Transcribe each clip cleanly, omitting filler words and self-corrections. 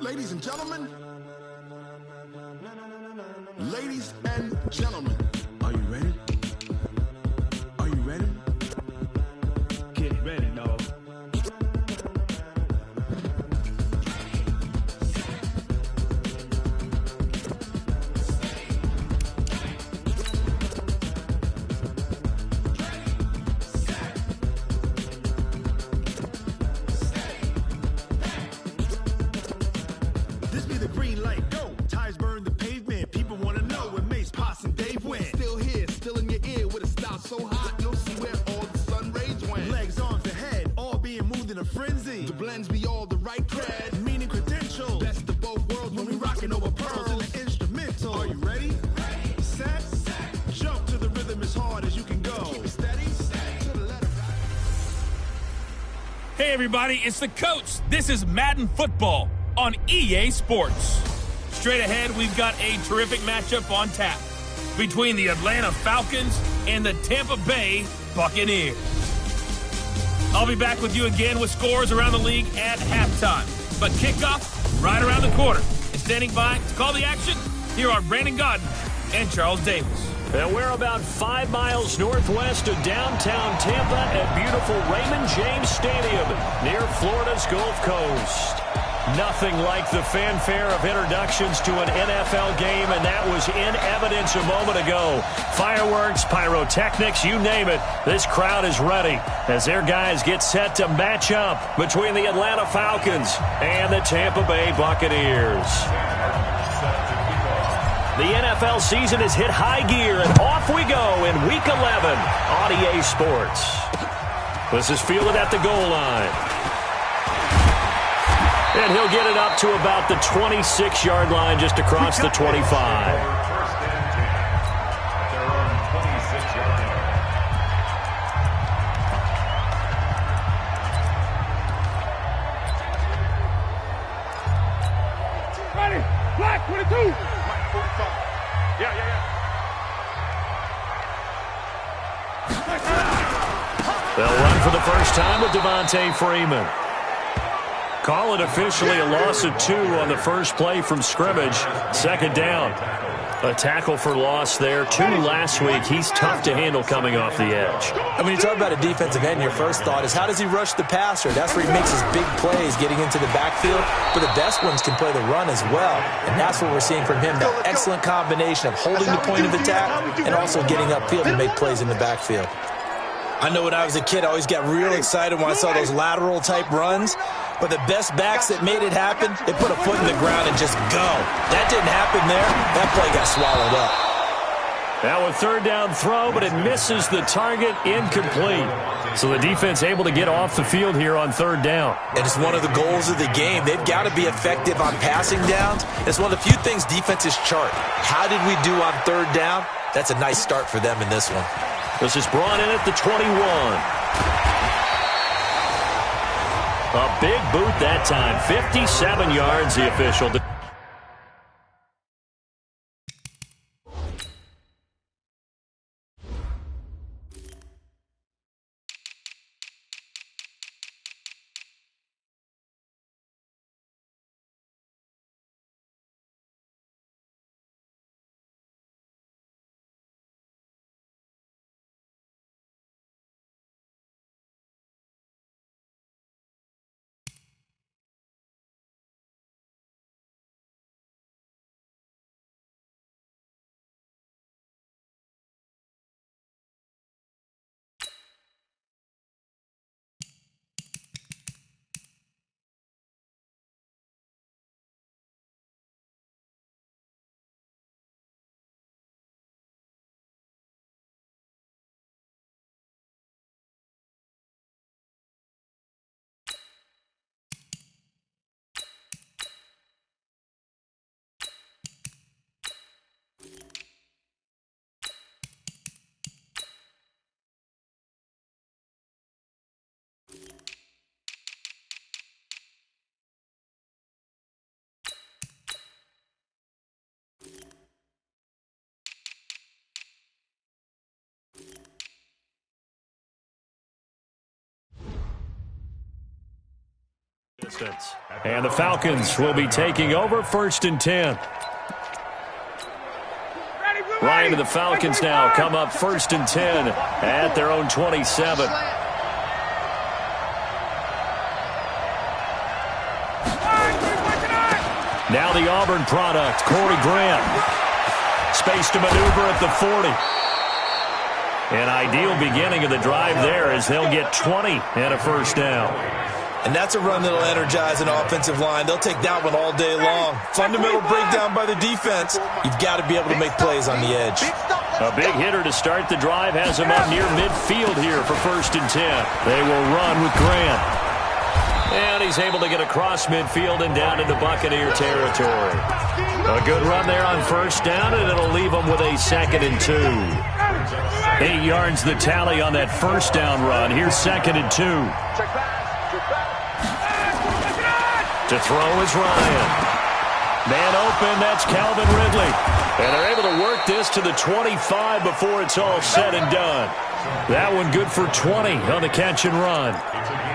Ladies and gentlemen, ladies and gentlemen, are you ready? Are you ready? Get ready, dog. This be the green light, go. Tires burn the pavement. People wanna know where Mace, Potts, and Dave went. Still here, still in your ear with a style so hot, you'll see where all the sun rays went. Legs, arms, and head, all being moved in a frenzy. The blends be all the right cred, meaning credentials. Best of both worlds when we rockin' over pearls in the instrumental. Are you ready? Set, jump to the rhythm as hard as you can go. Keep it steady, to the letter. Hey everybody, it's the coach. This is Madden Football on EA Sports. Straight ahead, we've got a terrific matchup on tap between the Atlanta Falcons and the Tampa Bay Buccaneers. I'll be back with you again with scores around the league at halftime. But kickoff right around the corner. And standing by to call the action, here are Brandon Godden and Charles Davis. And we're about 5 miles northwest of downtown Tampa at beautiful Raymond James Stadium near Florida's Gulf Coast. Nothing like the fanfare of introductions to an NFL game, and that was in evidence a moment ago. Fireworks, pyrotechnics, you name it. This crowd is ready as their guys get set to match up between the Atlanta Falcons and the Tampa Bay Buccaneers. The NFL season has hit high gear, and off we go in Week 11 on EA Sports. This is fielded at the goal line. And he'll get it up to about the 26-yard line just across the 25. Ready, black 22. Yeah. They'll run for the first time with Devontae Freeman. Call it officially a loss of 2 on the first play from scrimmage. Second down. A tackle for loss there. 2 last week. He's tough to handle coming off the edge. And when you talk about a defensive end, your first thought is how does he rush the passer? That's where he makes his big plays getting into the backfield. But the best ones can play the run as well. And that's what we're seeing from him, that excellent combination of holding the point of attack and also getting upfield to make plays in the backfield. I know when I was a kid, I always got real excited when I saw those lateral type runs. But the best backs that made it happen, they put a foot in the ground and just go. That didn't happen there. That play got swallowed up. Now a third down throw, but it misses the target, incomplete. So the defense able to get off the field here on third down. And it's one of the goals of the game. They've got to be effective on passing downs. It's one of the few things defenses chart. How did we do on third down? That's a nice start for them in this one. This is brought in at the 21. A big boot that time. 57 yards, the official. And the Falcons will be taking over 1st and 10. Ryan and the Falcons now come up 1st and 10 at their own 27. Now the Auburn product, Corey Grant. Space to maneuver at the 40. An ideal beginning of the drive there as they'll get 20 and a first down. And that's a run that'll energize an offensive line. They'll take that one all day long. Fundamental breakdown by the defense. You've got to be able to make plays on the edge. A big hitter to start the drive has him up near midfield here for 1st and 10. They will run with Grant. And he's able to get across midfield and down into Buccaneer territory. A good run there on 1st down, and it'll leave them with a 2nd and 2. 8 yards the tally on that 1st down run. Here's 2nd and 2. To throw is Ryan. Man open, that's Calvin Ridley. And they're able to work this to the 25 before it's all said and done. That one good for 20 on the catch and run.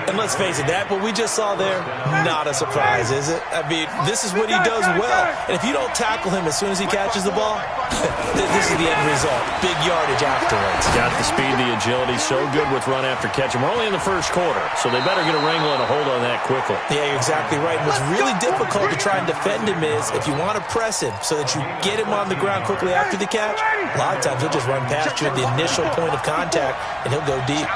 And let's face it, that what we just saw there, not a surprise, is it? I mean, this is what he does well. And if you don't tackle him as soon as he catches the ball, this is the end result. Big yardage afterwards. Got the speed, the agility, so good with run after catch. And we're only in the 1st quarter, so they better get a wrangle and a hold on that quickly. Yeah, you're exactly right. And what's really difficult to try and defend him is if you want to press him so that you get him on the ground quickly after the catch, a lot of times he'll just run past you at the initial point of contact, and he'll go deep.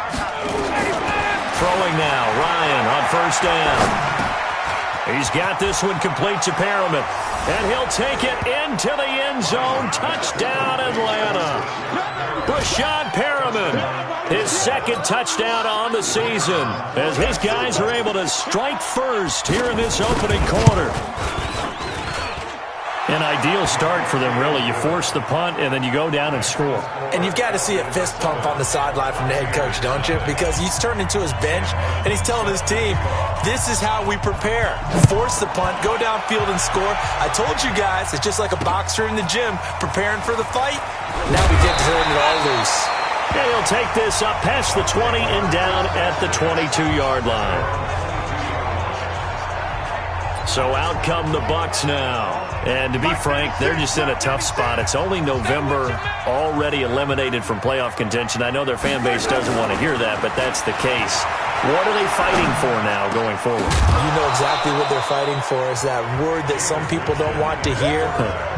Throwing now, Ryan on 1st down. He's got this one complete to Perriman. And he'll take it into the end zone. Touchdown, Atlanta. Brashad Perriman, his 2nd touchdown on the season, as his guys are able to strike first here in this opening quarter. An ideal start for them, really. You force the punt, and then you go down and score. And you've got to see a fist pump on the sideline from the head coach, don't you? Because he's turned into his bench, and he's telling his team, this is how we prepare. Force the punt, go downfield and score. I told you guys, it's just like a boxer in the gym preparing for the fight. Now we get to turn it all loose. And he'll take this up past the 20 and down at the 22-yard line. So out come the Bucs now. And to be frank, they're just in a tough spot. It's only November, already eliminated from playoff contention. I know their fan base doesn't want to hear that, but that's the case. What are they fighting for now going forward? You know exactly what they're fighting for. Is that word that some people don't want to hear,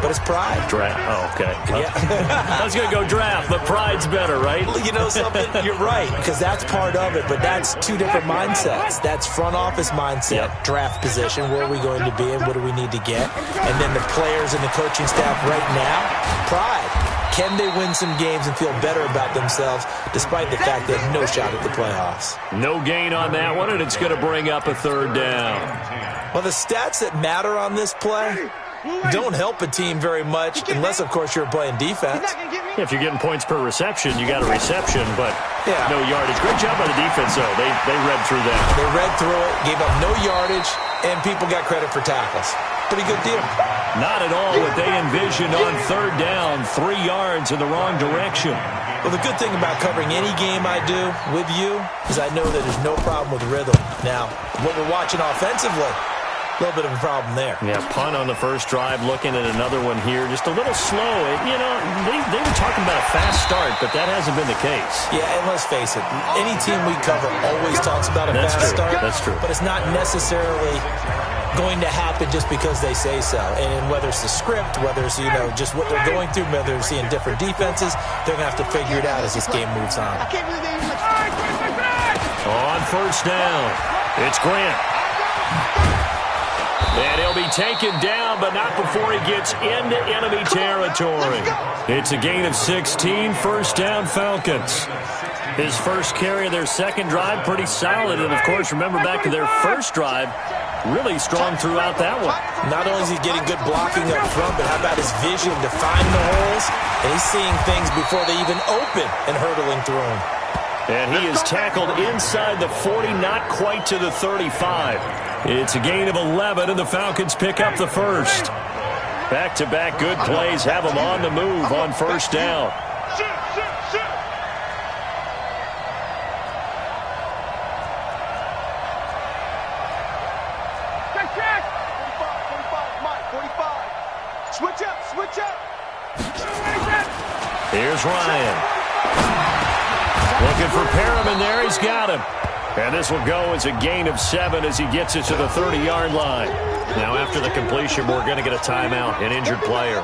but it's pride. Draft. Oh, okay. Well, yeah. I was going to go draft, but pride's better, right? You know something? You're right, because that's part of it, but that's two different mindsets. That's front office mindset, draft position, where are we going to be and what do we need to get? And then the players and the coaching staff right now, pride. Can they win some games and feel better about themselves despite the fact they have no shot at the playoffs? No gain on that one, and it's going to bring up a 3rd down. Well, the stats that matter on this play don't help a team very much unless, of course, you're playing defense. If you're getting points per reception, you got a reception, but no yardage. Great job by the defense, though. They read through that. They read through it, gave up no yardage, and people got credit for tackles. Pretty good deal. Not at all what they envisioned on 3rd down, 3 yards in the wrong direction. Well, the good thing about covering any game I do with you is I know that there's no problem with rhythm. Now, what we're watching offensively, a little bit of a problem there. Yeah, punt on the 1st drive, looking at another one here. Just a little slow. You know, they were talking about a fast start, but that hasn't been the case. Yeah, and let's face it, any team we cover always talks about a fast start. That's true. But it's not necessarily going to happen just because they say so. And whether it's the script, whether it's, you know, just what they're going through, whether they're seeing different defenses, they're going to have to figure it out as this game moves on. On 1st down, it's Grant. And he'll be taken down, but not before he gets into enemy territory. It's a gain of 16, 1st down Falcons. His first carry of their 2nd drive, pretty solid. And, of course, remember back to their 1st drive, really strong throughout that one. Not only is he getting good blocking up front, but how about his vision to find the holes? And he's seeing things before they even open and hurtling through them. And he is tackled inside the 40, not quite to the 35. It's a gain of 11, and the Falcons pick up the 1st. Back-to-back good plays have them on the move on 1st down. Switch up, switch up. Here's Ryan. Looking for Perriman there. He's got him. And this will go as a gain of 7 as he gets it to the 30-yard line. Now, after the completion, we're going to get a timeout, an injured player.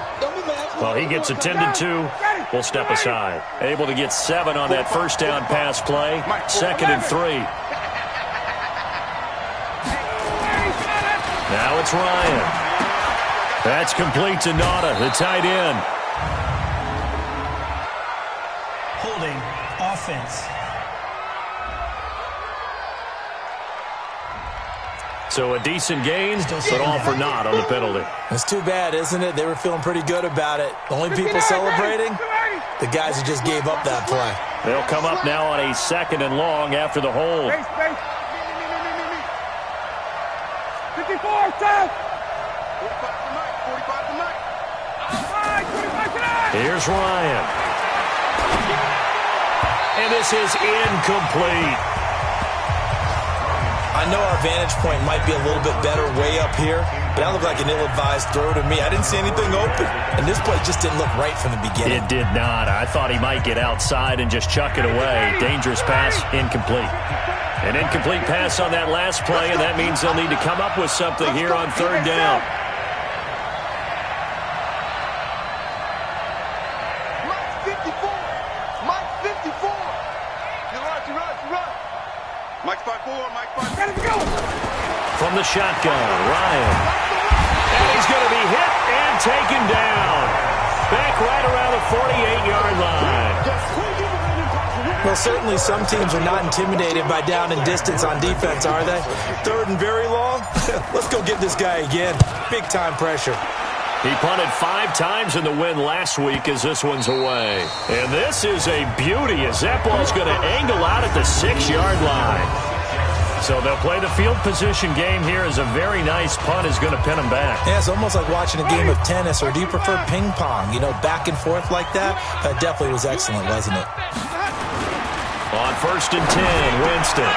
Well, he gets attended to. We'll step aside. Able to get 7 on that first down pass play. 2nd and 3. Now it's Ryan. That's complete to Nauta, the tight end. Holding offense. So a decent gain, but all for naught on the penalty. It's too bad, isn't it? They were feeling pretty good about it. The only people celebrating, the guys who just gave up that play. They'll come up now on a 2nd and long after the hold. 54, stop! Here's Ryan. And this is incomplete. I know our vantage point might be a little bit better way up here, but that looked like an ill-advised throw to me. I didn't see anything open, and this play just didn't look right from the beginning. It did not. I thought he might get outside and just chuck it away. Dangerous pass, incomplete. An incomplete pass on that last play, and that means they'll need to come up with something here on 3rd down. From the shotgun, Ryan. And he's going to be hit and taken down. Back right around the 48-yard line. Well, certainly some teams are not intimidated by down and distance on defense, are they? 3rd and very long? Let's go get this guy again. Big-time pressure. He punted 5 times in the win last week as this one's away. And this is a beauty as that ball's going to angle out at the 6-yard line. So they'll play the field position game here as a very nice punt is going to pin them back. Yeah, it's almost like watching a game of tennis, or do you prefer ping pong? You know, back and forth like that? That definitely was excellent, wasn't it? On 1st and 10, Winston.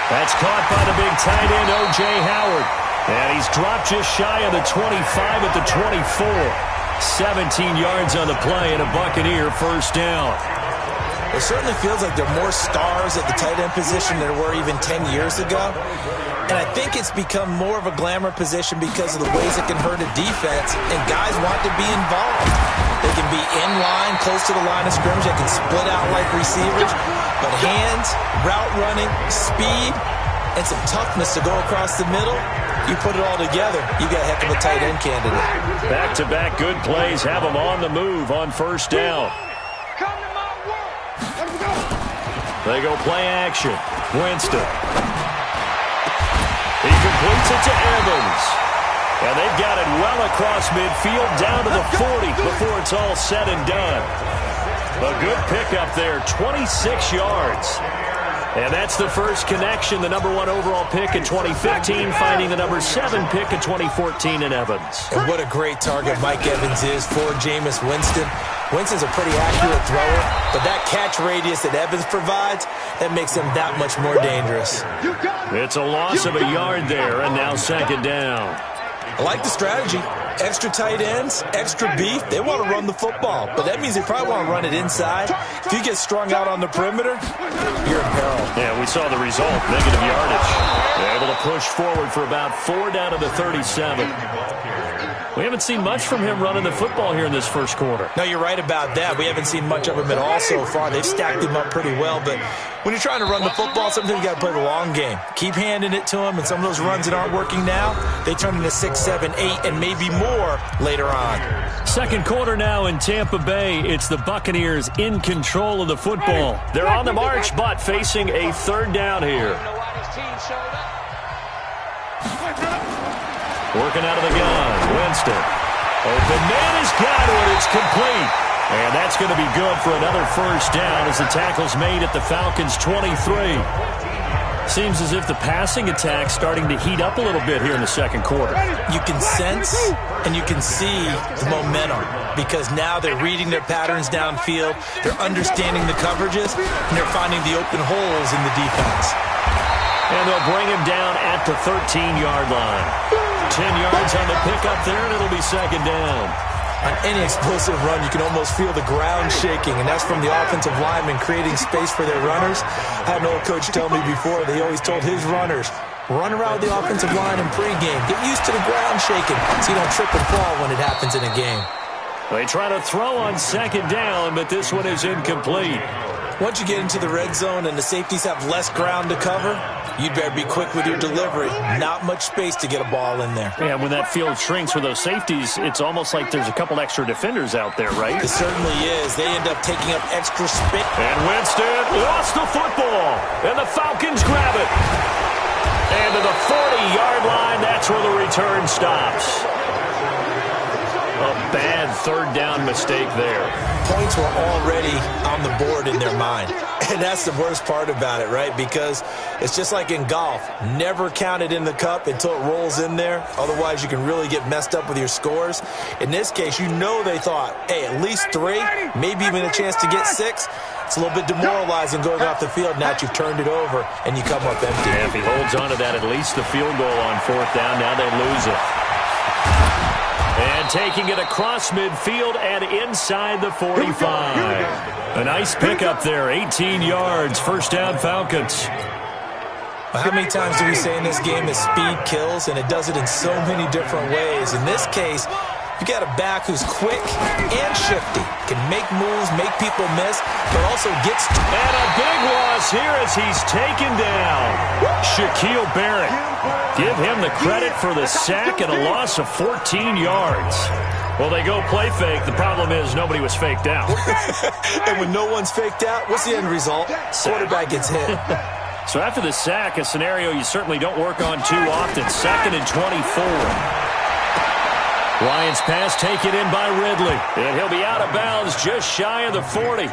That's caught by the big tight end, O.J. Howard. And he's dropped just shy of the 25 at the 24. 17 yards on the play and a Buccaneer first down. It certainly feels like there are more stars at the tight end position than there were even 10 years ago. And I think it's become more of a glamour position because of the ways it can hurt a defense, and guys want to be involved. They can be in line, close to the line of scrimmage. They can split out like receivers. But hands, route running, speed, and some toughness to go across the middle, you put it all together, you got a heck of a tight end candidate. Back-to-back good plays have them on the move on first down. They go play action. Winston. He completes it to Evans. And they've got it well across midfield down to the 40 before it's all said and done. A good pickup there, 26 yards. And that's the first connection, the number 1 overall pick in 2015, finding the number 7 pick in 2014 in Evans. And what a great target Mike Evans is for Jameis Winston. Winston's a pretty accurate thrower, but that catch radius that Evans provides, that makes him that much more dangerous. It's a loss of a yard there, and now 2nd down. I like the strategy. Extra tight ends, extra beef. They want to run the football, but that means they probably want to run it inside. If you get strung out on the perimeter, you're in peril. Yeah, we saw the result, negative yardage. They're able to push forward for about 4 down to the 37. We haven't seen much from him running the football here in this first quarter. No, you're right about that. We haven't seen much of him at all so far. They've stacked him up pretty well, but when you're trying to run the football, sometimes you got to play the long game. Keep handing it to him, and some of those runs that aren't working now, they turn into 6, 7, 8, and maybe more later on. Second quarter now in Tampa Bay. It's the Buccaneers in control of the football. They're on the march, but facing a 3rd down here. Working out of the gun, Winston. Open man has got it. It's complete. And that's going to be good for another first down as the tackle's made at the Falcons' 23. Seems as if the passing attack's starting to heat up a little bit here in the second quarter. You can sense and you can see the momentum because now they're reading their patterns downfield, they're understanding the coverages, and they're finding the open holes in the defense. And they'll bring him down at the 13-yard line. 10 yards on the pickup there, and it'll be second down. On any explosive run, you can almost feel the ground shaking, and that's from the offensive linemen creating space for their runners. I had an old coach tell me before that he always told his runners, run around the offensive line in pregame. Get used to the ground shaking so you don't trip and fall when it happens in a game. They try to throw on second down, but this one is incomplete. Once you get into the red zone and the safeties have less ground to cover, you'd better be quick with your delivery. Not much space to get a ball in there. Yeah, when that field shrinks with those safeties, it's almost like there's a couple extra defenders out there, right? It certainly is. They end up taking up extra space. And Winston lost the football, and the Falcons grab it. And to the 40-yard line, that's where the return stops. A bad third down mistake there. Points were already on the board in their mind. And that's the worst part about it, right? Because it's just like in golf. Never count it in the cup until it rolls in there. Otherwise, you can really get messed up with your scores. In this case, you know they thought, hey, at least 3, maybe even a chance to get 6. It's a little bit demoralizing going off the field now that you've turned it over and you come up empty. Yeah, if he holds on to that, at least the field goal on fourth down. Now they lose it. And taking it across midfield and inside the 45. A nice pickup there, 18 yards, first down Falcons. How many times do we say in this game that speed kills, and it does it in so many different ways? In this case, you got a back who's quick and shifty, can make moves, make people miss, but also gets... And a big loss here as he's taken down. Shaquille Barrett. Give him the credit for the sack and a loss of 14 yards. Well, they go play fake. The problem is nobody was faked out. And when no one's faked out, what's the end result? Quarterback gets hit. So after the sack, a scenario you certainly don't work on too often. 2nd and 24. Lions pass taken in by Ridley. And he'll be out of bounds just shy of the 40.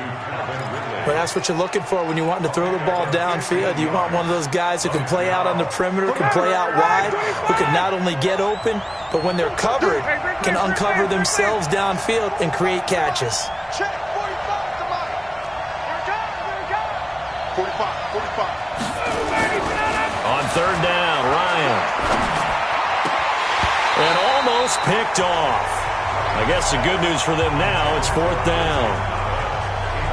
But that's what you're looking for when you want to throw the ball downfield. You want one of those guys who can play out on the perimeter, can play out wide, who can not only get open, but when they're covered, can uncover themselves downfield and create catches. Check, 45, come on. 45. On third down, Ryan. And almost picked off. I guess the good news for them now, it's fourth down.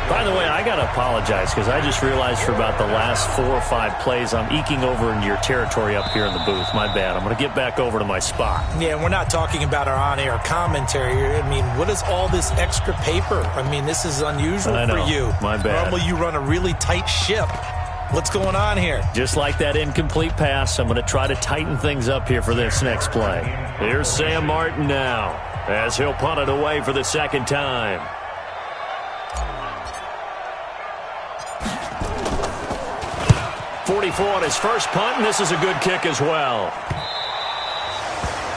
By the way, I got to apologize because I just realized for about the last 4 or 5 plays, I'm eking over into your territory up here in the booth. My bad. I'm going to get back over to my spot. Yeah, and we're not talking about our on-air commentary here. I mean, what is all this extra paper? I mean, this is unusual for you. My bad. Normally you run a really tight ship. What's going on here? Just like that incomplete pass, I'm going to try to tighten things up here for this next play. Here's Sam Martin now as he'll punt it away for the second time. On his first punt, and this is a good kick as well.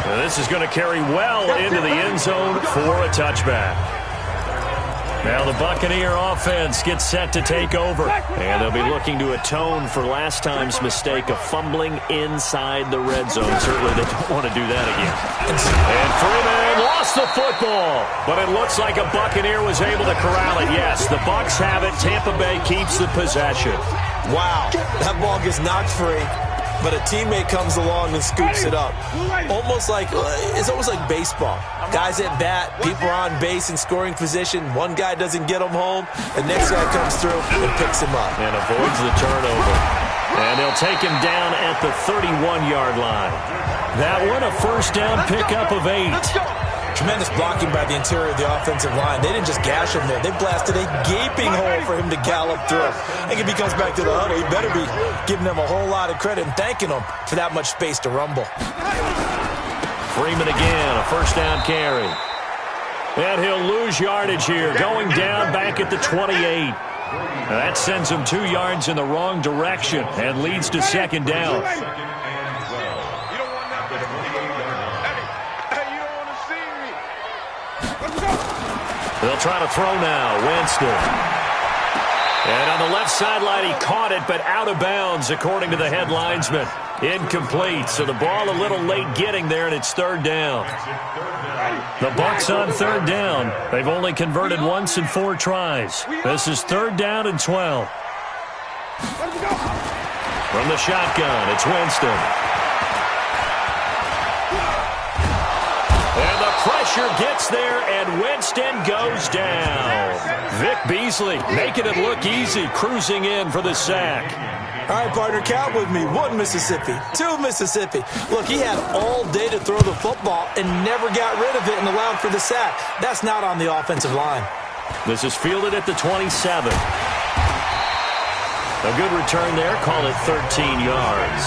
And this is going to carry well into the end zone for a touchback. Now the Buccaneer offense gets set to take over, and they'll be looking to atone for last time's mistake of fumbling inside the red zone. Certainly they don't want to do that again. And Freeman lost the football, but it looks like a Buccaneer was able to corral it. Yes, the Bucs have it. Tampa Bay keeps the possession. Wow, that ball gets knocked free, but a teammate comes along and scoops it up. It's almost like baseball. Guys at bat, people are on base in scoring position. One guy doesn't get him home, the next guy comes through and picks him up. And avoids the turnover. And they'll take him down at the 31-yard line. That one, a first down pickup of 8. Tremendous blocking by the interior of the offensive line. They didn't just gash him there. They blasted a gaping hole for him to gallop through. I think if he comes back to the huddle, he better be giving them a whole lot of credit and thanking them for that much space to rumble. Freeman again, a first down carry. And he'll lose yardage here, going down back at the 28. That sends him 2 yards in the wrong direction and leads to second down. They'll try to throw now. Winston. And on the left sideline, he caught it, but out of bounds, according to the head linesman. Incomplete, so the ball a little late getting there, and it's third down. The Bucs on third down. They've only converted once in 4 tries. This is third down and 12. From the shotgun, it's Winston. pressure gets there, and Winston goes down. Vic Beasley making it look easy, cruising in for the sack. All right, partner, count with me. 1 Mississippi, 2 Mississippi. Look, he had all day to throw the football and never got rid of it and allowed for the sack. That's not on the offensive line. This is fielded at the 27. A good return there. Call it 13 yards.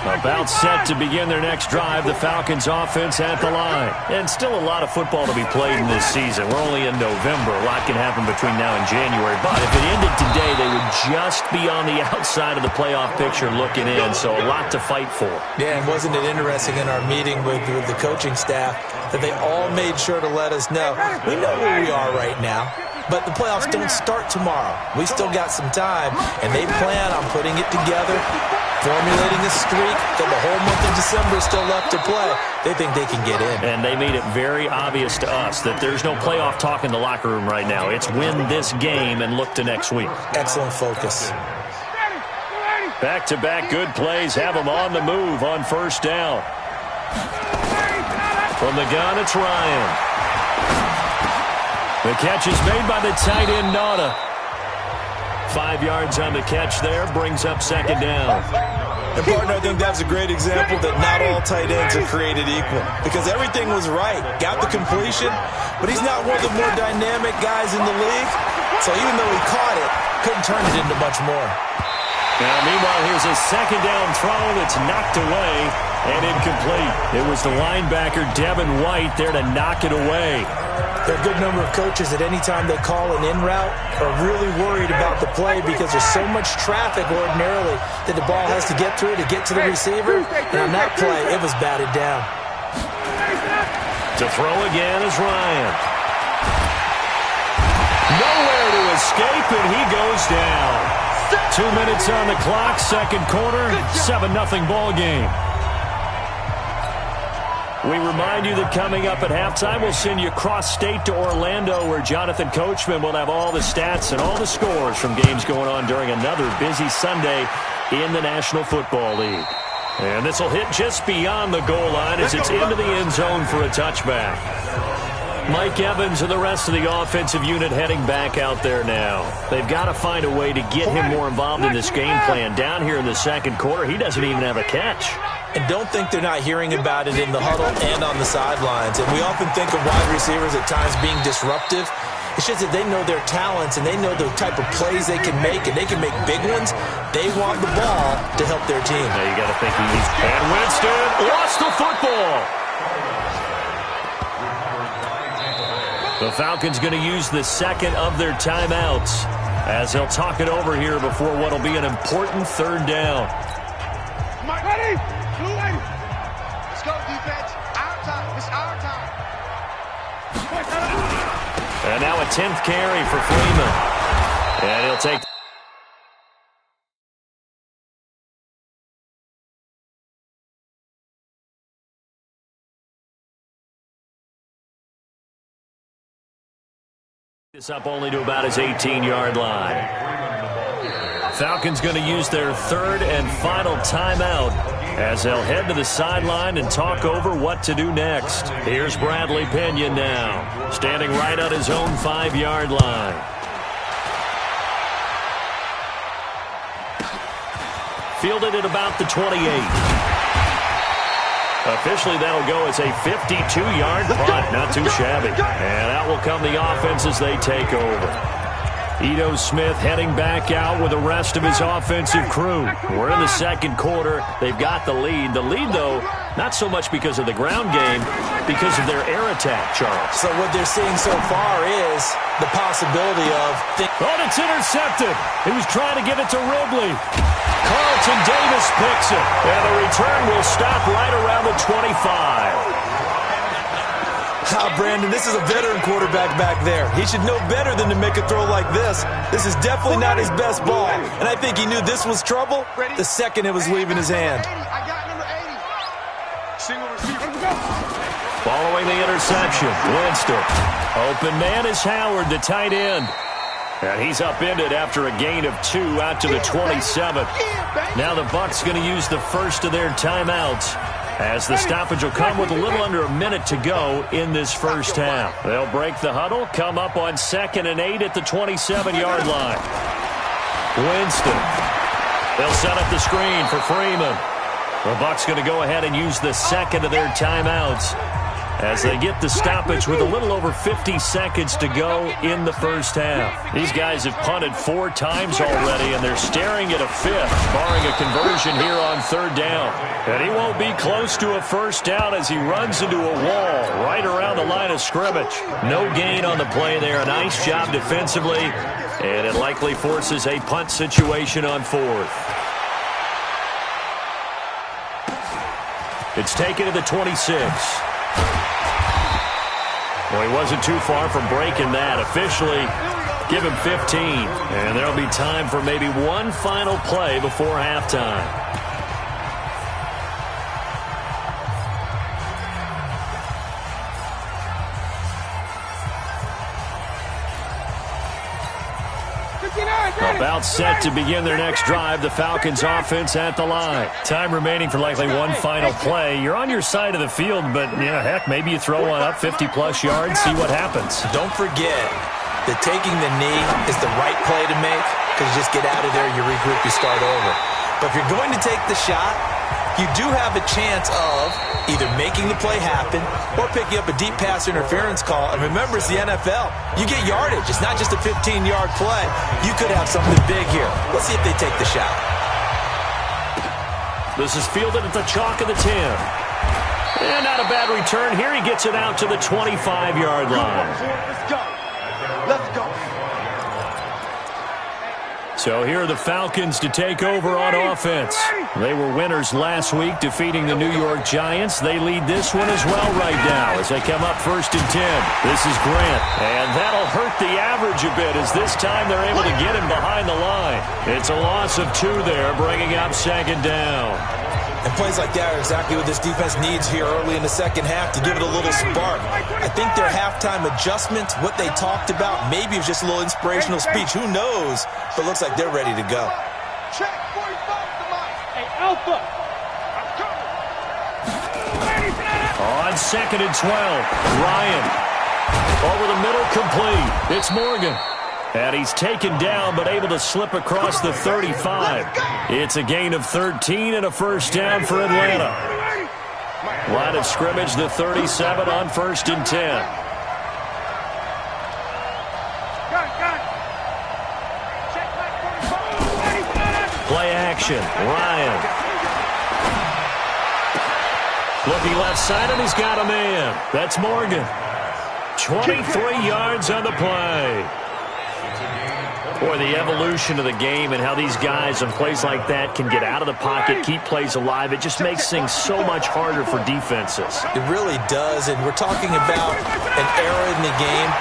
About set to begin their next drive, the Falcons offense at the line. And still a lot of football to be played in this season. We're only in November. A lot can happen between now and January. But if it ended today, they would just be on the outside of the playoff picture looking in. So a lot to fight for. Yeah, and wasn't it interesting in our meeting with the coaching staff that they all made sure to let us know, we know where we are right now, but the playoffs don't start tomorrow. We still got some time, and they plan on putting it together, formulating a streak, till the whole month of December is still left to play. They think they can get in. And they made it very obvious to us that there's no playoff talk in the locker room right now. It's win this game and look to next week. Excellent focus. Back-to-back good plays have them on the move on first down. From the gun, it's Ryan. The catch is made by the tight end, Nauta. 5 yards on the catch there, brings up second down. And, partner, I think that's a great example that not all tight ends are created equal. Because everything was right. Got the completion, but he's not one of the more dynamic guys in the league. So even though he caught it, couldn't turn it into much more. Now, meanwhile, here's a second down throw that's knocked away and incomplete. It was the linebacker, Devin White, there to knock it away. There are a good number of coaches at any time they call an in route are really worried about the play because there's so much traffic ordinarily that the ball has to get through to get to the receiver. And on that play, it was batted down. To throw again is Ryan. Nowhere to escape, and he goes down. 2 minutes on the clock, second quarter, 7-0 ball game. We remind you that coming up at halftime, we'll send you cross-state to Orlando, where Jonathan Coachman will have all the stats and all the scores from games going on during another busy Sunday in the National Football League. And this will hit just beyond the goal line as it's into the end zone for a touchback. Mike Evans and the rest of the offensive unit heading back out there now. They've got to find a way to get him more involved in this game plan. Down here in the second quarter, he doesn't even have a catch. And don't think they're not hearing about it in the huddle and on the sidelines. And we often think of wide receivers at times being disruptive. It's just that they know their talents and they know the type of plays they can make, and they can make big ones. They want the ball to help their team. Now you got to think he's... And Winston lost the football. The Falcons going to use the second of their timeouts as they'll talk it over here before what will be an important third down. Ready? Let's go, defense. Our time. It's our time. And now a 10th carry for Freeman. And he'll take... this up only to about his 18-yard line. Falcons going to use their third and final timeout as they'll head to the sideline and talk over what to do next. Here's Bradley Pena now, standing right on his own 5-yard line. Fielded at about the 28. Officially, that'll go as a 52-yard punt. Not too shabby. And out will come the offense as they take over. Ito Smith heading back out with the rest of his offensive crew. We're in the second quarter. They've got the lead. The lead, though, not so much because of the ground game, because of their air attack, Charles. So what they're seeing so far is the possibility of... Oh, it's intercepted. He was trying to give it to Ridley. Carlton Davis picks it. And the return will stop right around the 25. Brandon, this is a veteran quarterback back there. He should know better than to make a throw like this. This is definitely not his best ball. And I think he knew this was trouble the second it was leaving his hand. I got number 80. Single receiver. Following the interception, Winston. Open man is Howard, the tight end. And he's upended after a gain of 2 out to the 27. Now the Bucs going to use the first of their timeouts, as the stoppage will come with a little under a minute to go in this first half. They'll break the huddle, come up on 2nd and 8 at the 27-yard line. Winston. They'll set up the screen for Freeman. The Bucs going to go ahead and use the second of their timeouts as they get the stoppage with a little over 50 seconds to go in the first half. These guys have punted 4 times already, and they're staring at a 5th, barring a conversion here on 3rd down. And he won't be close to a first down as he runs into a wall right around the line of scrimmage. No gain on the play there. A nice job defensively, and it likely forces a punt situation on 4th. It's taken to the 26. Well, he wasn't too far from breaking that. Officially, give him 15. And there'll be time for maybe one final play before halftime. About set to begin their next drive. The Falcons offense at the line. Time remaining for likely one final play. You're on your side of the field, but, heck, maybe you throw one up 50-plus yards, see what happens. Don't forget that taking the knee is the right play to make, because you just get out of there, you regroup, you start over. But if you're going to take the shot, you do have a chance of either making the play happen or picking up a deep pass interference call. And remember, it's the NFL. You get yardage. It's not just a 15-yard play. You could have something big here. Let's see if they take the shot. This is fielded at the chalk of the 10. And not a bad return here. He gets it out to the 25-yard line. Let's go. Let's go. So here are the Falcons to take over on offense. They were winners last week, defeating the New York Giants. They lead this one as well right now as they come up 1st and 10. This is Grant, and that'll hurt the average a bit as this time they're able to get him behind the line. It's a loss of 2 there, bringing up 2nd down. And plays like that are exactly what this defense needs here early in the second half to give it a little spark. I think their halftime adjustments, what they talked about, maybe it was just a little inspirational speech. Who knows? But looks like they're ready to go. Check 45 to line. Hey, Alpha. On 2nd and 12, Ryan. Over the middle, complete. It's Morgan. And he's taken down, but able to slip across the 35. It's a gain of 13 and a first down for Atlanta. Line of scrimmage, the 37 on 1st and 10. Play action, Ryan. Looking left side, and he's got a man. That's Morgan. 23 yards on the play. Boy, the evolution of the game and how these guys on plays like that can get out of the pocket, keep plays alive, it just makes things so much harder for defenses. It really does, and we're talking about an era in the game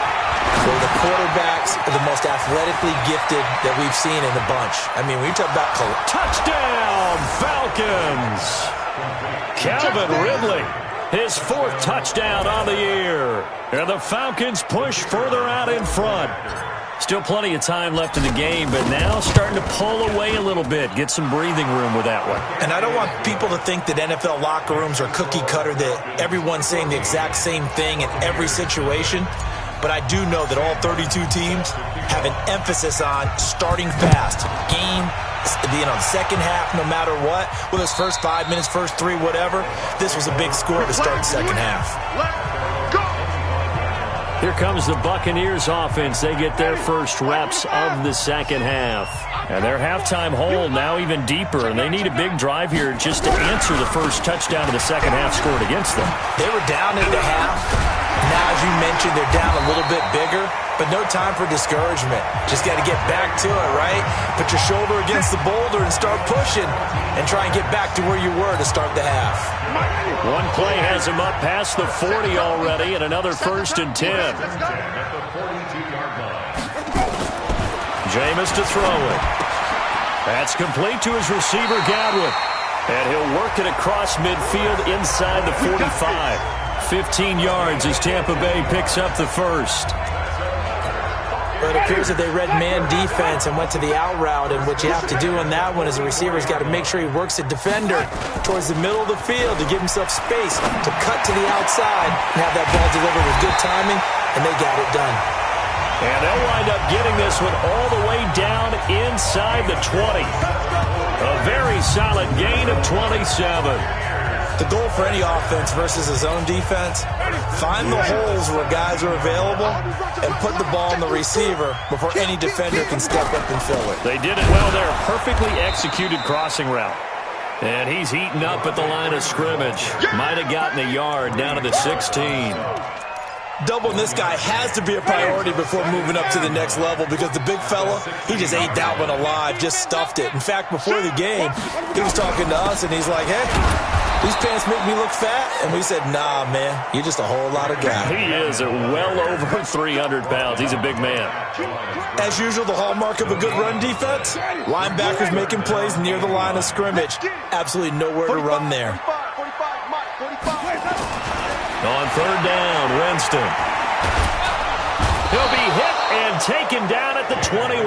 where the quarterbacks are the most athletically gifted that we've seen in the bunch. I mean, when you talk about touchdown, Falcons! Calvin Ridley, his 4th touchdown on the year. And the Falcons push further out in front. Still plenty of time left in the game, but now starting to pull away a little bit, get some breathing room with that one. And I don't want people to think that NFL locker rooms are cookie cutter, that everyone's saying the exact same thing in every situation. But I do know that all 32 teams have an emphasis on starting fast. Game, the second half, no matter what, whether it's first 5 minutes, first 3, whatever. This was a big score to start the second half. Here comes the Buccaneers offense. They get their first reps of the second half. And their halftime hole now even deeper, and they need a big drive here just to answer the first touchdown of the second half scored against them. They were down at the half. Now, as you mentioned, they're down a little bit bigger, but no time for discouragement. Just got to get back to it, right? Put your shoulder against the boulder and start pushing and try and get back to where you were to start the half. One play has him up past the 40 already, and another 1st and 10. Jameis to throw it. That's complete to his receiver, Godwin. And he'll work it across midfield inside the 45. 15 yards as Tampa Bay picks up the first. But it appears that they read man defense and went to the out route, and what you have to do on that one is the receiver's got to make sure he works the defender towards the middle of the field to give himself space to cut to the outside and have that ball delivered with good timing, and they got it done. And they'll wind up getting this one all the way down inside the 20. A very solid gain of 27. The goal for any offense versus a zone defense, find the holes where guys are available and put the ball in the receiver before any defender can step up and fill it. They did it well there. Perfectly executed crossing route. And he's heating up at the line of scrimmage. Might have gotten a yard down to the 16. Doubling this guy has to be a priority before moving up to the next level because the big fella, he just ate that one alive, just stuffed it. In fact, before the game, he was talking to us, and he's like, hey, these pants make me look fat? And we said, nah, man, you're just a whole lot of guy. He is well over 300 pounds. He's a big man. As usual, the hallmark of a good run defense, linebackers making plays near the line of scrimmage. Absolutely nowhere to run there. On third down, Winston. He'll be hit and taken down at the 21.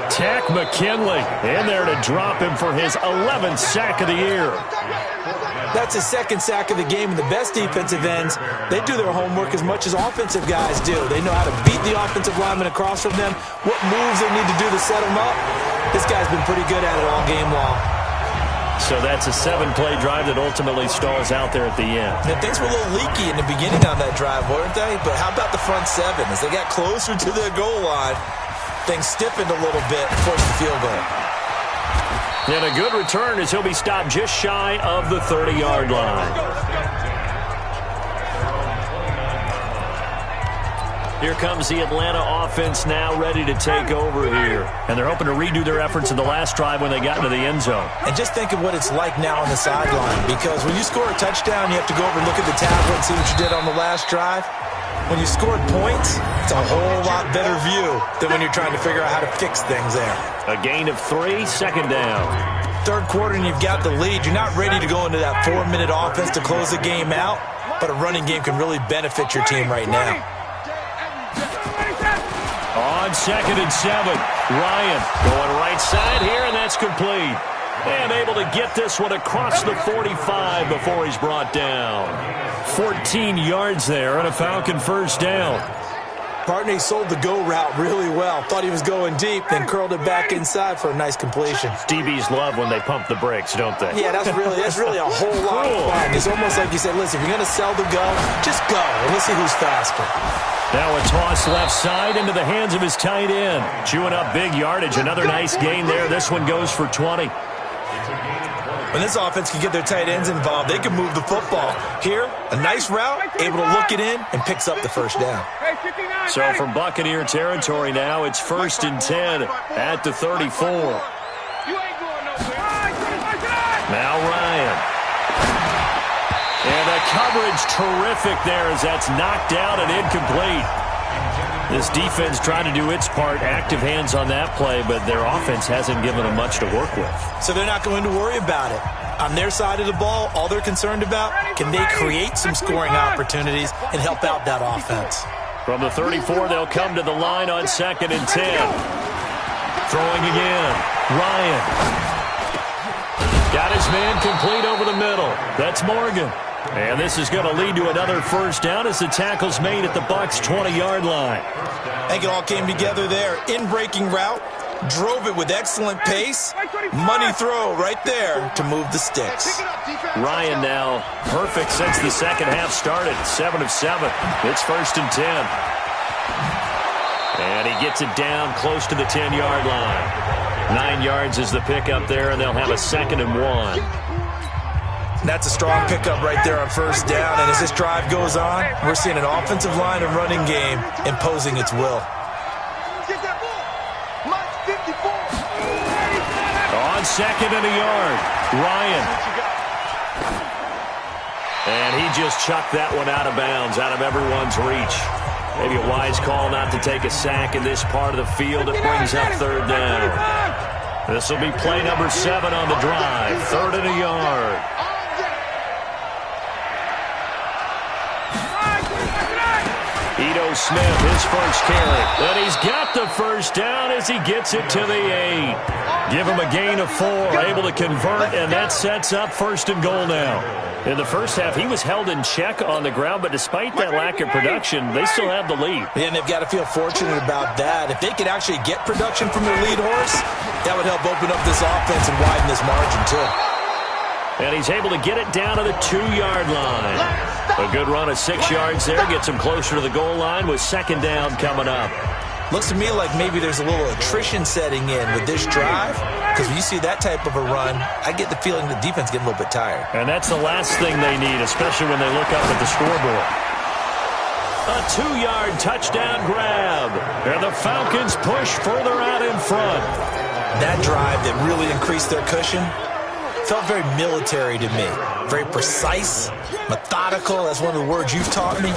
Tack McKinley in there to drop him for his 11th sack of the year. That's his second sack of the game, and the best defensive ends, they do their homework as much as offensive guys do. They know how to beat the offensive lineman across from them, what moves they need to do to set them up. This guy's been pretty good at it all game long. So that's a 7-play drive that ultimately stalls out there at the end. Yeah, things were a little leaky in the beginning on that drive, weren't they? But how about the front seven? As they got closer to their goal line, things stiffened a little bit, forced the field goal. And a good return as he'll be stopped just shy of the 30-yard line. Here comes the Atlanta offense now ready to take over here. And they're hoping to redo their efforts in the last drive when they got into the end zone. And just think of what it's like now on the sideline. Because when you score a touchdown, you have to go over and look at the tablet and see what you did on the last drive. When you scored points, it's a whole lot better view than when you're trying to figure out how to fix things there. A gain of 3, second down. Third quarter and you've got the lead. You're not ready to go into that 4-minute offense to close the game out. But a running game can really benefit your team right now. On 2nd and 7, Ryan going right side here, and that's complete. And able to get this one across the 45 before he's brought down. 14 yards there and a Falcon first down. Partner, he sold the go route really well. Thought he was going deep, then curled it back inside for a nice completion. DBs love when they pump the brakes, don't they? Yeah, that's really a whole lot of fun. It's almost like you said, listen, if you're going to sell the go, just go, and let's see who's faster. Now a toss left side into the hands of his tight end. Chewing up big yardage. Another nice gain there. This one goes for 20. When this offense can get their tight ends involved, they can move the football. Here, a nice route, able to look it in, and picks up the first down. So from Buccaneer territory now, it's 1st and 10 at the 34. Now Ryan. And the coverage terrific there as that's knocked out and incomplete. This defense trying to do its part. Active hands on that play, but their offense hasn't given them much to work with. So they're not going to worry about it. On their side of the ball, all they're concerned about, can they create some scoring opportunities and help out that offense? From the 34, they'll come to the line on 2nd and 10. Throwing again. Ryan. Got his man complete over the middle. That's Morgan. And this is going to lead to another first down as the tackle's made at the Bucs' 20-yard line. I think it all came together there. In-breaking route, drove it with excellent pace. Money throw right there to move the sticks. Ryan now perfect since the second half started. 7 of 7. It's 1st and 10. And he gets it down close to the 10-yard line. 9 yards is the pickup there, and they'll have a 2nd and 1. That's a strong pickup right there on first down. And as this drive goes on, we're seeing an offensive line and running game imposing its will. On 2nd and a yard, Ryan. And he just chucked that one out of bounds, out of everyone's reach. Maybe a wise call not to take a sack in this part of the field. It brings up 3rd down. This will be play number 7 on the drive. 3rd and a yard. Ito Smith, his first carry. And he's got the first down as he gets it to the 8. Give him a gain of 4, able to convert, and that sets up 1st and goal now. In the first half, he was held in check on the ground, but despite that lack of production, they still have the lead. Yeah, and they've got to feel fortunate about that. If they could actually get production from their lead horse, that would help open up this offense and widen this margin, too. And he's able to get it down to the 2-yard line. A good run of 6 yards there gets him closer to the goal line with 2nd down coming up. Looks to me like maybe there's a little attrition setting in with this drive, because when you see that type of a run, I get the feeling the defense getting a little bit tired. And that's the last thing they need, especially when they look up at the scoreboard. A 2-yard touchdown grab. And the Falcons push further out in front. That drive that really increased their cushion felt very military to me. Very precise, methodical. That's one of the words you've taught me.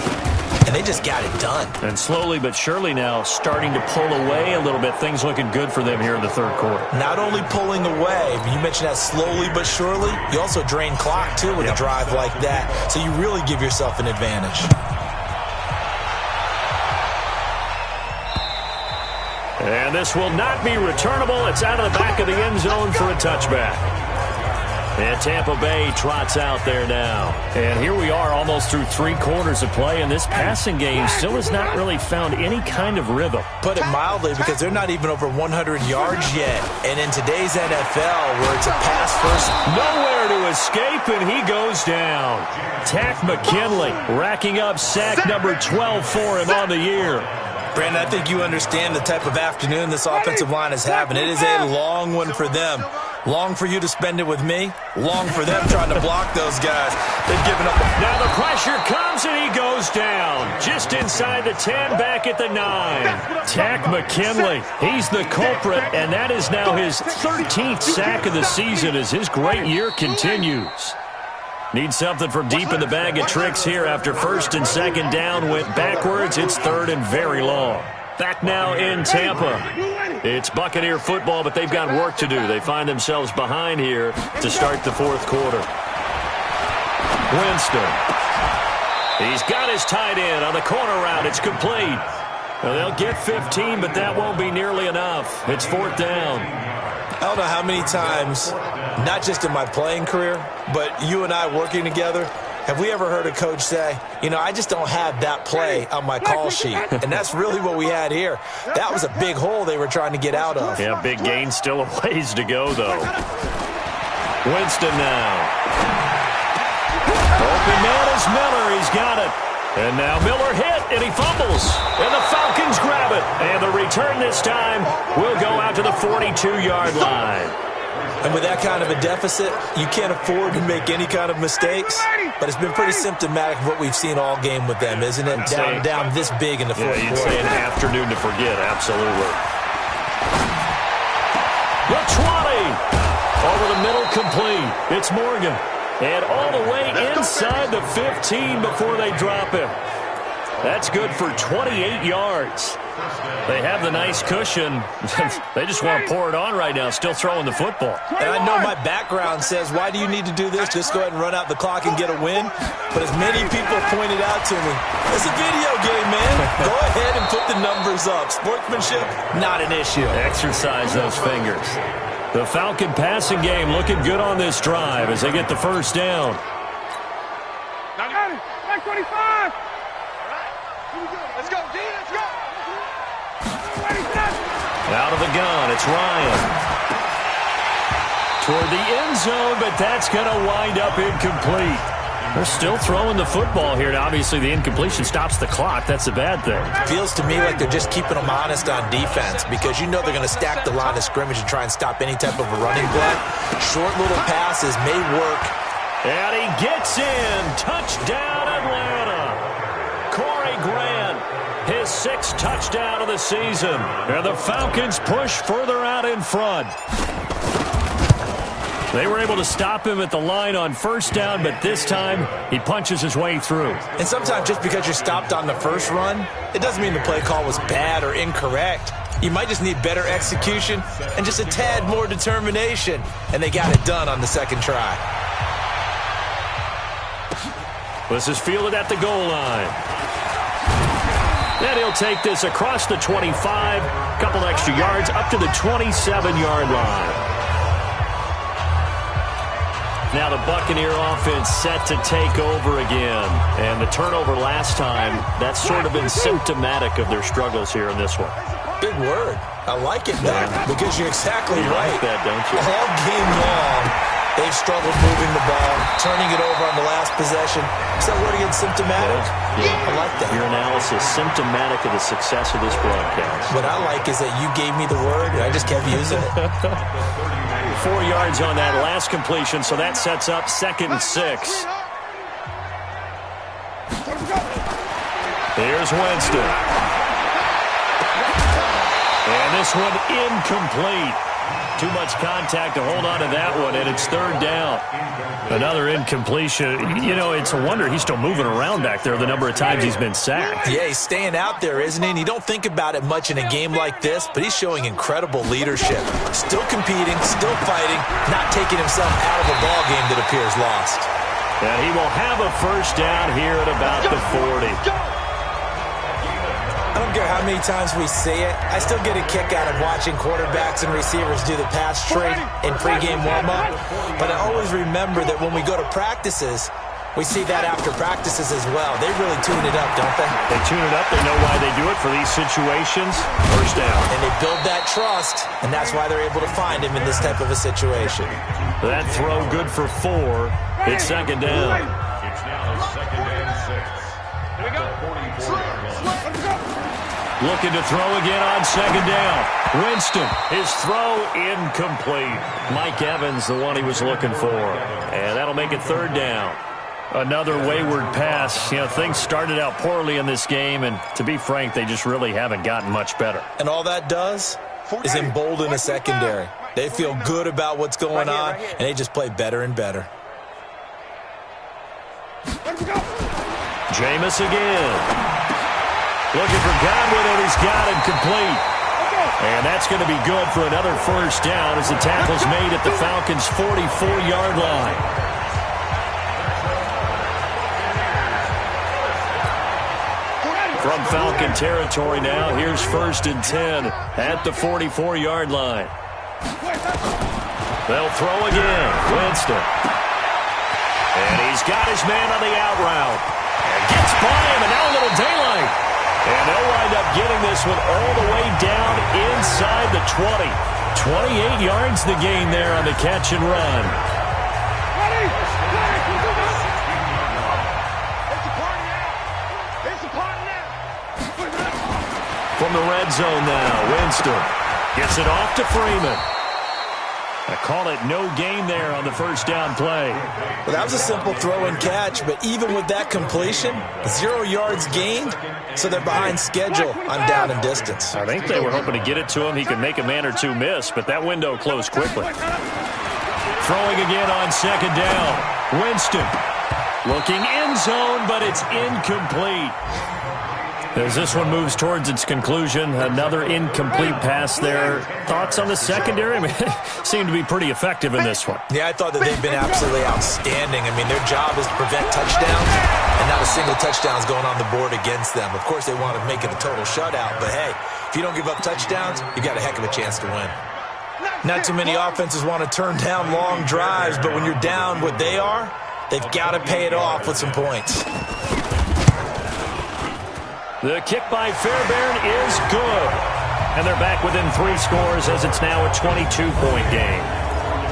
And they just got it done. And slowly but surely now starting to pull away a little bit. Things looking good for them here in the 3rd quarter. Not only pulling away, you mentioned that slowly but surely, you also drain clock, too, with a drive like that. So you really give yourself an advantage. And this will not be returnable. It's out of the back of the end zone for a touchback. And Tampa Bay trots out there now. And here we are almost through 3 quarters of play, and this passing game still has not really found any kind of rhythm. Put it mildly, because they're not even over 100 yards yet. And in today's NFL, where it's a pass first, nowhere to escape, and he goes down. Takk McKinley racking up sack number 12 for him on the year. Brandon, I think you understand the type of afternoon this offensive line is having. It is a long one for them. Long for you to spend it with me. Long for them trying to block those guys. They've given up. Now the pressure comes and he goes down. Just inside the 10, back at the 9. Takk McKinley, he's the culprit, and that is now his 13th sack of the season as his great year continues. Need something from deep in the bag of tricks here after 1st and 2nd down went backwards. It's 3rd and very long. Back now in Tampa. It's Buccaneer football, but they've got work to do. They find themselves behind here to start the 4th quarter. Winston. He's got his tight end on the corner route. It's complete. Well, they'll get 15, but that won't be nearly enough. It's 4th down. I don't know how many times, not just in my playing career, but you and I working together, have we ever heard a coach say, you know, I just don't have that play on my call sheet. And that's really what we had here. That was a big hole they were trying to get out of. Yeah, big gain, still a ways to go, though. Winston now. Open man is Miller. He's got it. And now Miller hit, and he fumbles. And the Falcons grab it. And the return this time will go out to the 42-yard line. And with that kind of a deficit, you can't afford to make any kind of mistakes. But it's been pretty symptomatic of what we've seen all game with them, isn't it? Down this big in the 4th quarter. You'd say an afternoon to forget, absolutely. The 20. Over the middle, complete. It's Morgan. And all the way inside the 15 before they drop him. That's good for 28 yards. They have the nice cushion. They just want to pour it on right now, still throwing the football. And I know my background says, why do you need to do this? Just go ahead and run out the clock and get a win. But as many people pointed out to me, it's a video game, man. Go ahead and put the numbers up. Sportsmanship, not an issue. Exercise those fingers. The Falcon passing game looking good on this drive as they get the 1st down. Back 25. Let's go, D. Let's go. Out of the gun, it's Ryan. Toward the end zone, but that's going to wind up incomplete. They're still throwing the football here. Now, obviously, the incompletion stops the clock. That's a bad thing. Feels to me like they're just keeping them honest on defense because you know they're going to stack the line of scrimmage and try and stop any type of a running play. Short little passes may work. And he gets in. Touchdown, Atlanta. Corey Grant, his 6th touchdown of the season. And the Falcons push further out in front. They were able to stop him at the line on 1st down, but this time he punches his way through. And sometimes just because you're stopped on the first run, it doesn't mean the play call was bad or incorrect. You might just need better execution and just a tad more determination. And they got it done on the 2nd try. This is fielded at the goal line. And he'll take this across the 25, a couple extra yards, up to the 27-yard line. Now the Buccaneer offense set to take over again. And the turnover last time, that's sort of been symptomatic of their struggles here in this one. Big word. I like it, though, because you're exactly right. You like that, don't you? All game long, they've struggled moving the ball, turning it over on the last possession. Is that word again, symptomatic? Yeah. I like that. Your analysis, symptomatic of the success of this broadcast. What I like is that you gave me the word, and I just kept using it. 4 yards on that last completion, so that sets up 2nd and 6. Here's Winston. And this one incomplete. Too much contact to hold on to that one, and it's 3rd down. Another incompletion. You know, it's a wonder he's still moving around back there the number of times he's been sacked. Yeah, he's staying out there, isn't he? And you don't think about it much in a game like this, but he's showing incredible leadership. Still competing, still fighting, not taking himself out of a ball game that appears lost. And he will have a 1st down here at about the 40. I don't care how many times we see it. I still get a kick out of watching quarterbacks and receivers do the pass trade in pregame warm-up. But I always remember that when we go to practices, we see that after practices as well. They really tune it up, don't they? They tune it up. They know why they do it for these situations. 1st down. And they build that trust, and that's why they're able to find him in this type of a situation. That throw good for 4. It's 2nd down. It's now 2nd and 6. Here we go. 44-yard line. Looking to throw again on 2nd down. Winston, his throw incomplete. Mike Evans, the one he was looking for. And that'll make it 3rd down. Another wayward pass. You know, things started out poorly in this game, and to be frank, they just really haven't gotten much better. And all that does is embolden a secondary. They feel good about what's going on, and they just play better and better. Jameis again. Looking for Godwin, and he's got him complete. And that's going to be good for another 1st down as the tackle's made at the Falcons' 44-yard line. From Falcon territory now, here's 1st and 10 at the 44-yard line. They'll throw again. Winston. And he's got his man on the out route. And gets by him, and now a little daylight. And they'll wind up getting this one all the way down inside the 20. 28 yards the gain there on the catch and run. From the red zone now, Winston gets it off to Freeman. I call it no gain there on the 1st down play. Well, that was a simple throw and catch, but even with that completion, 0 yards gained, so they're behind schedule on down and distance. I think they were hoping to get it to him. He could make a man or two miss, but that window closed quickly. Throwing again on 2nd down. Winston looking end zone, but it's incomplete. As this one moves towards its conclusion, another incomplete pass there. Thoughts on the secondary? I mean, seem to be pretty effective in this one. Yeah, I thought that they've been absolutely outstanding. I mean, their job is to prevent touchdowns, and not a single touchdown is going on the board against them. Of course, they want to make it a total shutout, but hey, if you don't give up touchdowns, you got a heck of a chance to win. Not too many offenses want to turn down long drives, but when you're down what they are, they've got to pay it off with some points. The kick by Fairbairn is good. And they're back within 3 scores as it's now a 22-point game.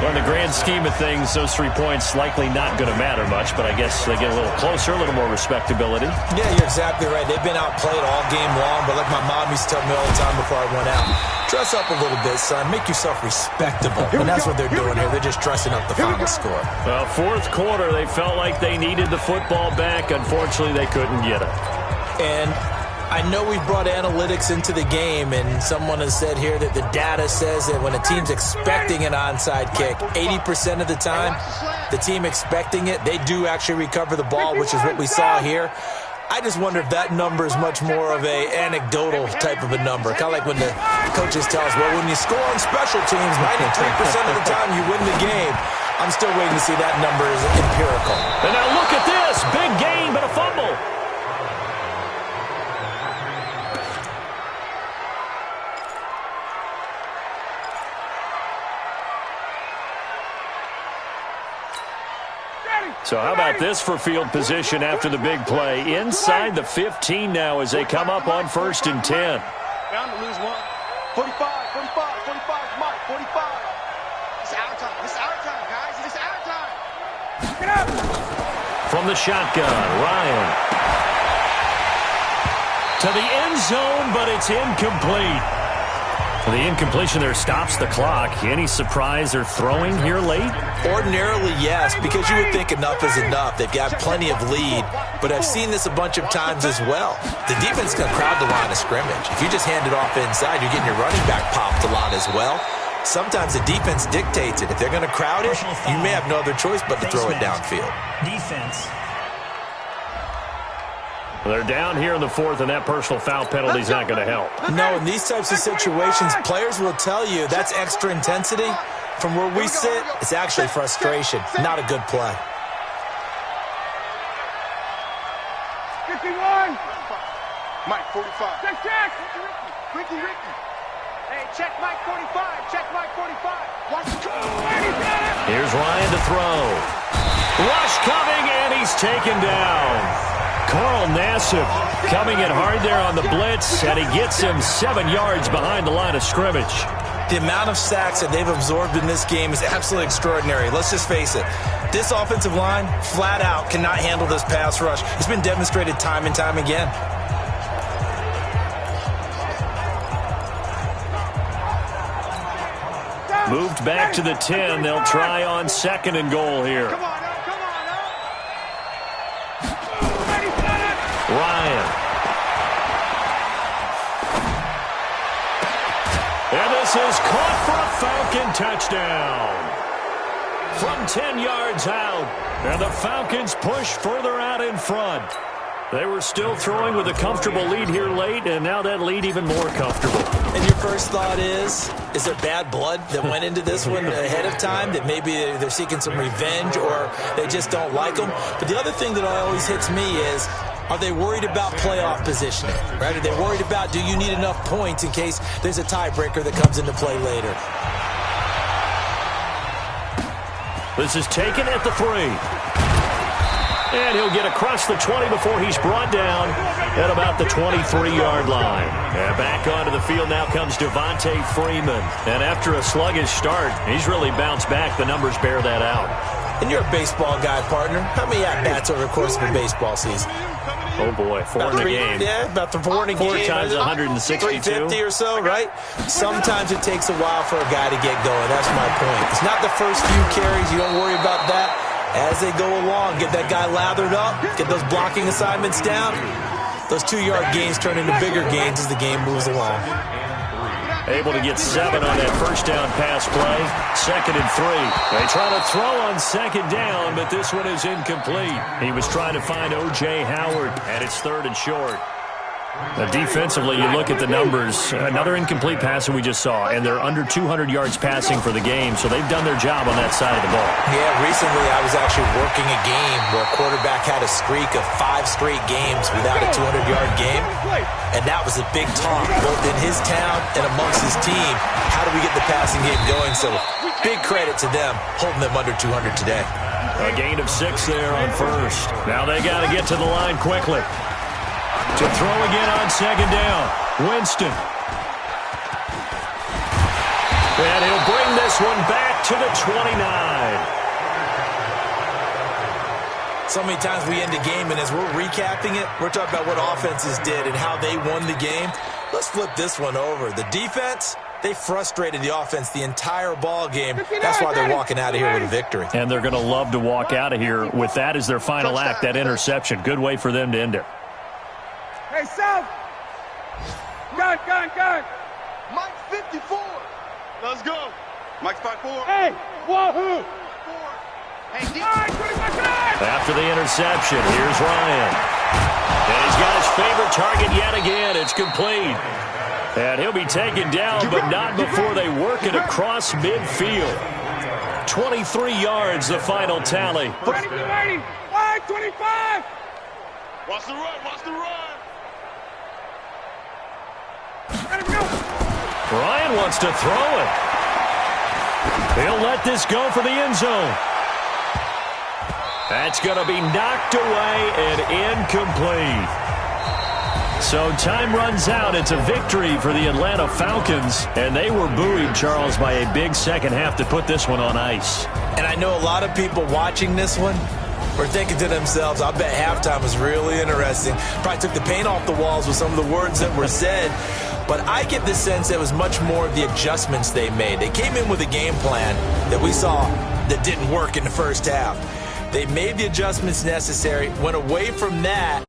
Well, in the grand scheme of things, those 3 points likely not going to matter much, but I guess they get a little closer, a little more respectability. Yeah, you're exactly right. They've been outplayed all game long, but like my mom used to tell me all the time before I went out, dress up a little bit, son. Make yourself respectable. And that's what they're doing here. They're just dressing up the final score. Well, 4th quarter, they felt like they needed the football back. Unfortunately, they couldn't get it. And I know we've brought analytics into the game, and someone has said here that the data says that when a team's expecting an onside kick, 80% of the time, the team expecting it, they do actually recover the ball, which is what we saw here. I just wonder if that number is much more of a anecdotal type of a number. Kind of like when the coaches tell us, well, when you score on special teams, 93% of the time you win the game. I'm still waiting to see that number is empirical. And now look at this. Big gain, but a fumble. So how about this for field position after the big play? Inside the 15 now as they come up on 1st and 10. Bound to lose one. 45, 45, 45, Mike, 45. It's our time. It's our time, guys. It's our time. Get up. From the shotgun, Ryan. To the end zone, but it's incomplete. The incompletion there stops the clock. Any surprise they're throwing here late? Ordinarily, yes, because you would think enough is enough. They've got plenty of lead, but I've seen this a bunch of times as well. The defense can crowd the line of scrimmage. If you just hand it off inside, you're getting your running back popped a lot as well. Sometimes the defense dictates it. If they're going to crowd it, you may have no other choice but to throw it downfield. Defense. They're down here in the 4th, and that personal foul penalty is not going to help. No, in these types of situations, players will tell you that's extra intensity. From where we sit, it's actually frustration, not a good play. 51. Mike, 45. Check. Ricky. Hey, check Mike 45. Check Mike 45. Watch the Here's Ryan to throw. Rush coming, and he's taken down. Carl Nassib coming in hard there on the blitz, and he gets him 7 yards behind the line of scrimmage. The amount of sacks that they've absorbed in this game is absolutely extraordinary. Let's just face it. This offensive line, flat out, cannot handle this pass rush. It's been demonstrated time and time again. Moved back to the 10. They'll try on 2nd and goal here. Ryan. And this is caught for a Falcon touchdown. From 10 yards out. And the Falcons push further out in front. They were still throwing with a comfortable lead here late, and now that lead even more comfortable. And your first thought is there bad blood that went into this one ahead of time, that maybe they're seeking some revenge or they just don't like them? But the other thing that always hits me is, are they worried about playoff positioning? Right? Are they worried about, do you need enough points in case there's a tiebreaker that comes into play later? This is taken at the 3. And he'll get across the 20 before he's brought down at about the 23-yard line. And back onto the field now comes Devontae Freeman. And after a sluggish start, he's really bounced back. The numbers bear that out. And you're a baseball guy, partner. How many at-bats over the course of a baseball season? Oh, boy, 4 in a game. Yeah, about 4 in a game. 4 times 162. 350 or so, right? Sometimes it takes a while for a guy to get going. That's my point. It's not the first few carries. You don't worry about that. As they go along, get that guy lathered up, get those blocking assignments down. Those 2-yard gains turn into bigger gains as the game moves along. Able to get 7 on that first down pass play. 2nd and 3. They try to throw on 2nd down, but this one is incomplete. He was trying to find O.J. Howard, and it's 3rd and short. Defensively, you look at the numbers. Another incomplete pass that we just saw, and they're under 200 yards passing for the game, so they've done their job on that side of the ball. Yeah, recently I was actually working a game where a quarterback had a streak of 5 straight games without a 200-yard game, and that was a big talk, both in his town and amongst his team. How do we get the passing game going? So big credit to them, holding them under 200 today. A gain of 6 there on 1st. Now they got to get to the line quickly. To throw again on 2nd down. Winston. And he'll bring this one back to the 29. So many times we end a game, and as we're recapping it, we're talking about what offenses did and how they won the game. Let's flip this one over. The defense, they frustrated the offense the entire ball game. That's why they're walking out of here with a victory. And they're going to love to walk out of here with that as their final act, that interception. Good way for them to end it. Hey, South! Gun! Mike 54! Let's go! Mike 54. Hey! Wahoo! Hey, after the interception, here's Ryan. And he's got his favorite target yet again. It's complete. And he'll be taken down, but not before they work it across midfield. 23 yards, the final tally. 25! Watch the run! Ryan wants to throw it. He'll let this go for the end zone. That's going to be knocked away and incomplete. So time runs out. It's a victory for the Atlanta Falcons, and they were buoyed, Charles, by a big second half to put this one on ice. And I know a lot of people watching this one were thinking to themselves, I bet halftime was really interesting. Probably took the paint off the walls with some of the words that were said. But I get the sense that it was much more of the adjustments they made. They came in with a game plan that we saw that didn't work in the first half. They made the adjustments necessary, went away from that.